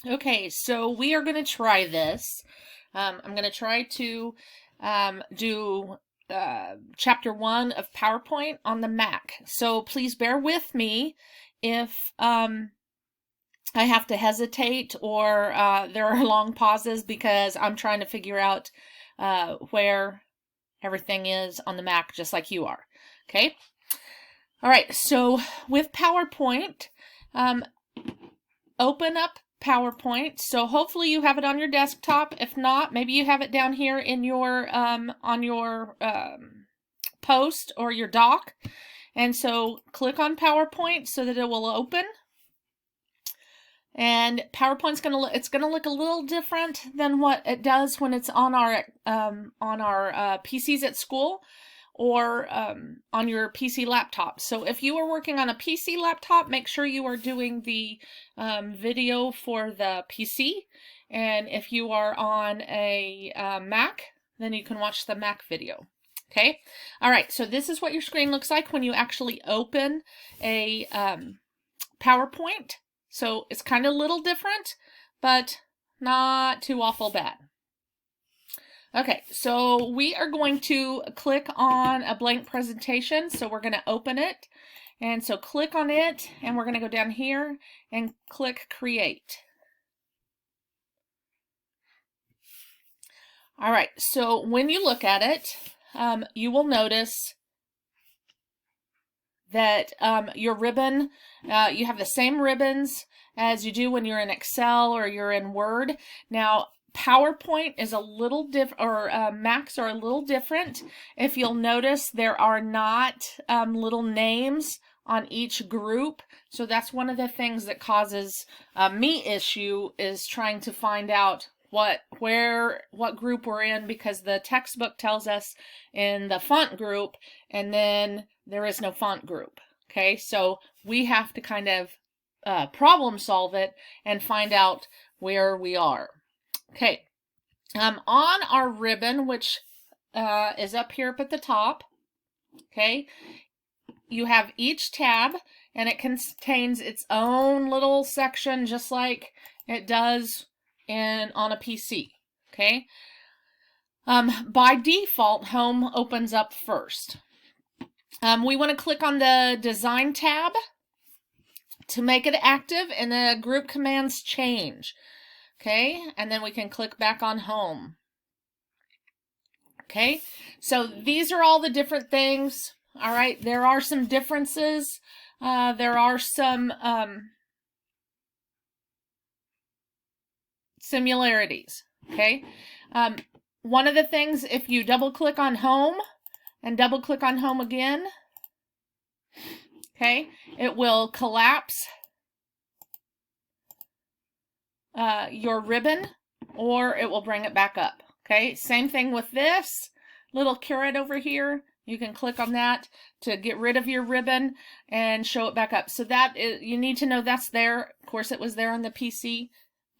Okay, so we are going to try this. I'm going to try to do chapter 1 of PowerPoint on the Mac. So please bear with me if I have to hesitate or there are long pauses because I'm trying to figure out where everything is on the Mac just like you are. Okay? All right, so with PowerPoint, open up PowerPoint. So hopefully you have it on your desktop. If not, maybe you have it down here in your on your post or your doc. And so click on PowerPoint so that it will open. And PowerPoint's gonna look a little different than what it does when it's on our PCs at school or on your PC laptop. So if you are working on a PC laptop, make sure you are doing the video for the PC. And if you are on a Mac, then you can watch the Mac video. Okay. All right. So this is what your screen looks like when you actually open a PowerPoint. So it's kind of a little different, but not too awful bad. Okay, so we are going to click on a blank presentation. So we're going to open it. And so click on it, and we're going to go down here and click Create. All right, so when you look at it, you will notice that your ribbon, you have the same ribbons as you do when you're in Excel or you're in Word. Now, PowerPoint is a little different, or Macs are a little different. If you'll notice, there are not little names on each group. So that's one of the things that causes me issue, is trying to find out what group we're in, because the textbook tells us in the font group, and then there is no font group. Okay, so we have to kind of problem solve it and find out where we are. Okay, on our ribbon, which is up here up at the top, okay, you have each tab, and it contains its own little section, just like it does on a PC. Okay, by default, Home opens up first. We want to click on the Design tab to make it active, and the group commands change. Okay, and then we can click back on Home. Okay, so these are all the different things. All right, there are some differences. There are some similarities. Okay, one of the things, if you double click on Home and double click on Home again, okay, it will collapse your ribbon, or it will bring it back up. Okay, same thing with this little caret over here. You can click on that to get rid of your ribbon and show it back up. So that is, you need to know that's there. Of course, it was there on the PC,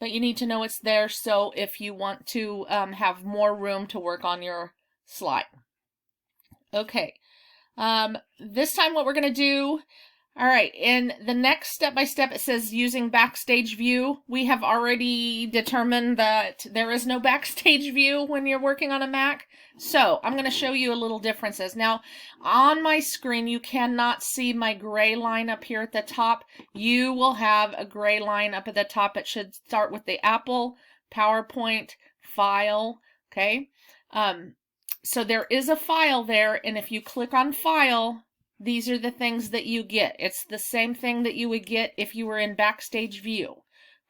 but you need to know it's there, so if you want to have more room to work on your slide. Okay, this time what we're going to do, all right, in the next step-by-step, it says using Backstage View. We have already determined that there is no Backstage View when you're working on a Mac. So I'm going to show you a little differences. Now, on my screen, you cannot see my gray line up here at the top. You will have a gray line up at the top. It should start with the Apple, PowerPoint, File, okay? So there is a file there, and if you click on File, these are the things that you get. It's the same thing that you would get if you were in Backstage View.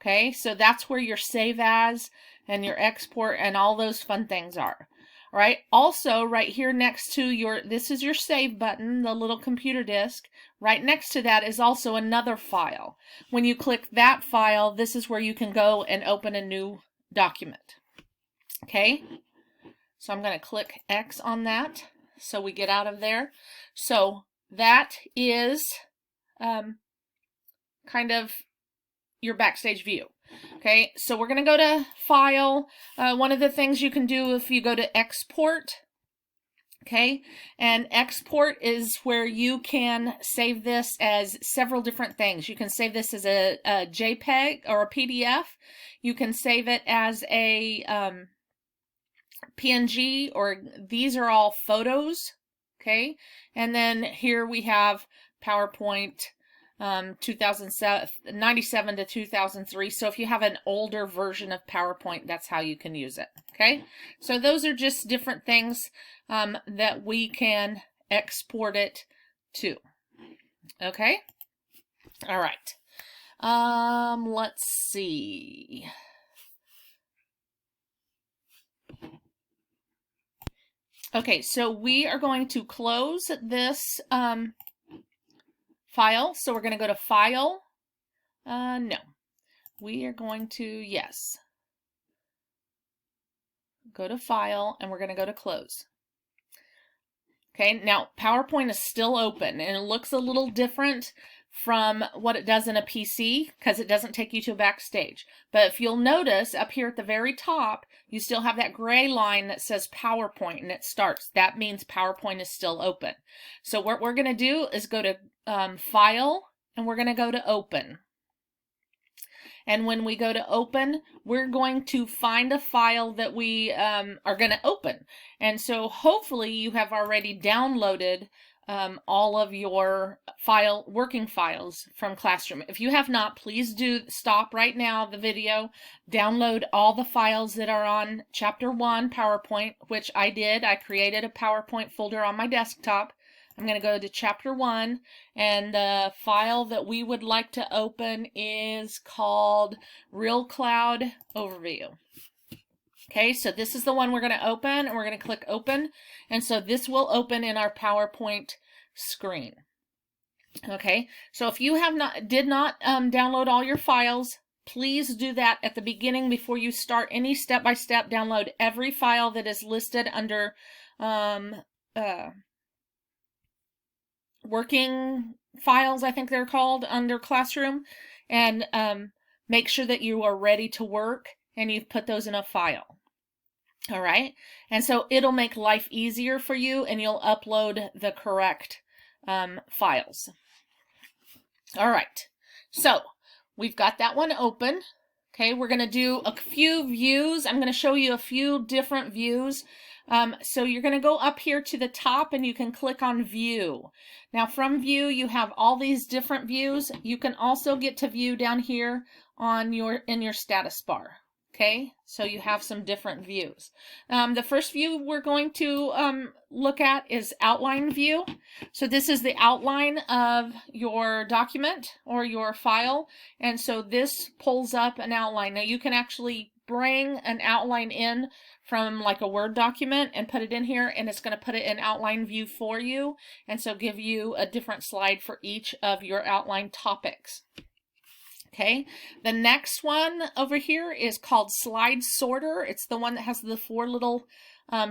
Okay, so that's where your Save As and your Export and all those fun things are. All right, also right here next to this is your Save button, the little computer disk. Right next to that is also another file. When you click that file, this is where you can go and open a new document. Okay, so I'm going to click X on that so we get out of there. So that is kind of your Backstage View. Okay, so we're going to go to File. One of the things you can do if you go to Export, Okay, and export is where you can save this as several different things. You can save this as a JPEG or a PDF. You can save it as a PNG, or these are all photos. Okay, and then here we have PowerPoint 97 to 2003. So if you have an older version of PowerPoint, that's how you can use it. Okay, so those are just different things that we can export it to. Okay, all right. Let's see. Okay, so we are going to close this file. So we're going to go to File. No. We are going to, yes. Go to File, and we're going to go to Close. Okay, now PowerPoint is still open, and it looks a little different from what it does in a PC because it doesn't take you to a backstage. But if you'll notice up here at the very top, you still have that gray line that says PowerPoint and it starts. That means PowerPoint is still open. So what we're going to do is go to File, and we're going to go to Open. And when we go to open, we're going to find a file that we are going to open. And so hopefully you have already downloaded all of your working files from Classroom. If you have not, please do stop right now the video, download all the files that are on Chapter 1 PowerPoint, which I did. I created a PowerPoint folder on my desktop. I'm going to go to Chapter 1, and the file that we would like to open is called Real Cloud Overview. Okay, so this is the one we're going to open, and we're going to click Open, and so this will open in our PowerPoint screen. Okay, so if you did not download all your files, please do that at the beginning before you start any step-by-step. Download every file that is listed under working files, I think they're called, under Classroom, and make sure that you are ready to work and you've put those in a file. All right, and so it'll make life easier for you, and you'll upload the correct files. All right, so we've got that one open. Okay, we're going to do a few views. I'm going to show you a few different views. So you're going to go up here to the top, and you can click on View. Now from View, you have all these different views. You can also get to View down here on in your status bar. Okay, so you have some different views. The first view we're going to look at is Outline View. So this is the outline of your document or your file, and so this pulls up an outline. Now you can actually bring an outline in from like a Word document and put it in here, and it's going to put it in outline view for you, and so give you a different slide for each of your outline topics. Okay, the next one over here is called Slide Sorter. It's the one that has the 4 little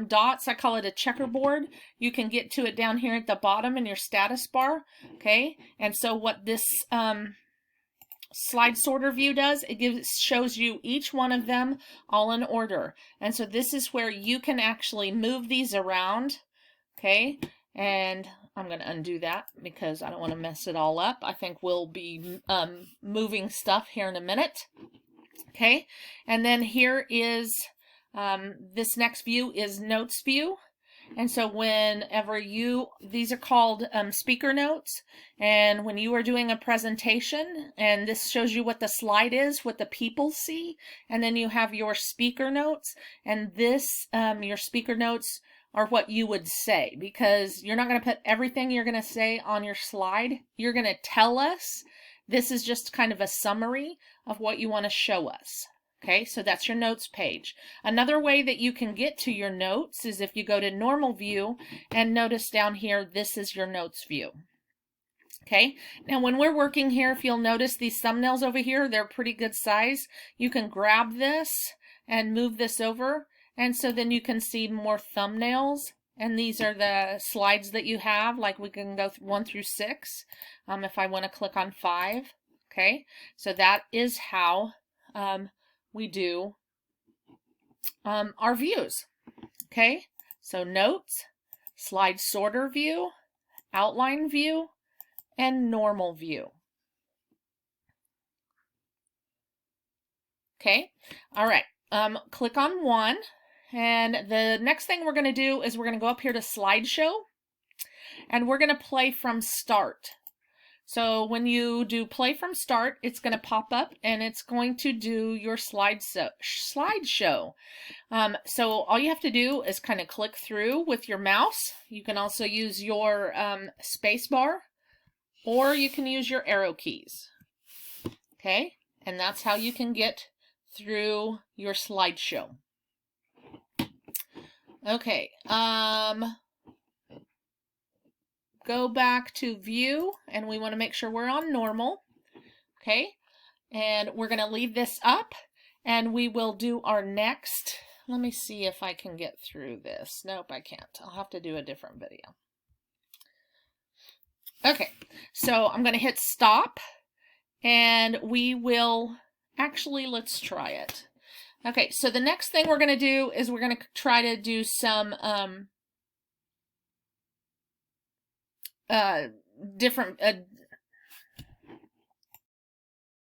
dots. I call it a checkerboard. You can get to it down here at the bottom in your status bar. Okay, and so what this Slide Sorter view does, it shows you each one of them all in order. And so this is where you can actually move these around. Okay, and I'm going to undo that because I don't want to mess it all up. I think we'll be moving stuff here in a minute. Okay, and then here is this next view is Notes View. And so whenever these are called speaker notes, and when you are doing a presentation, and this shows you what the slide is, what the people see, and then you have your speaker notes, and this, your speaker notes are what you would say, because you're not going to put everything you're going to say on your slide. You're going to tell us. This is just kind of a summary of what you want to show us. Okay, so that's your notes page. Another way that you can get to your notes is if you go to Normal View, and notice down here, this is your notes view. Okay, now when we're working here, if you'll notice these thumbnails over here, they're pretty good size. You can grab this and move this over, and so then you can see more thumbnails. And these are the slides that you have, like we can go 1 through 6 if I want to click on 5. Okay, so that is how we do our views. Okay, so notes, slide sorter view, outline view, and normal view. Okay, all right, click on one, and the next thing we're going to do is we're going to go up here to slideshow, and we're going to play from start. So when you do play from start, it's going to pop up and it's going to do your slideshow. So all you have to do is kind of click through with your mouse. You can also use your space bar, or you can use your arrow keys. Okay, and that's how you can get through your slideshow. Okay, go back to view, and we want to make sure we're on normal. Okay, and we're going to leave this up, and we will do our next. Let me see if I can get through this. Nope, I can't. I'll have to do a different video. Okay, so I'm going to hit stop, and we will actually, let's try it. Okay, so the next thing we're going to do is we're going to try to do some different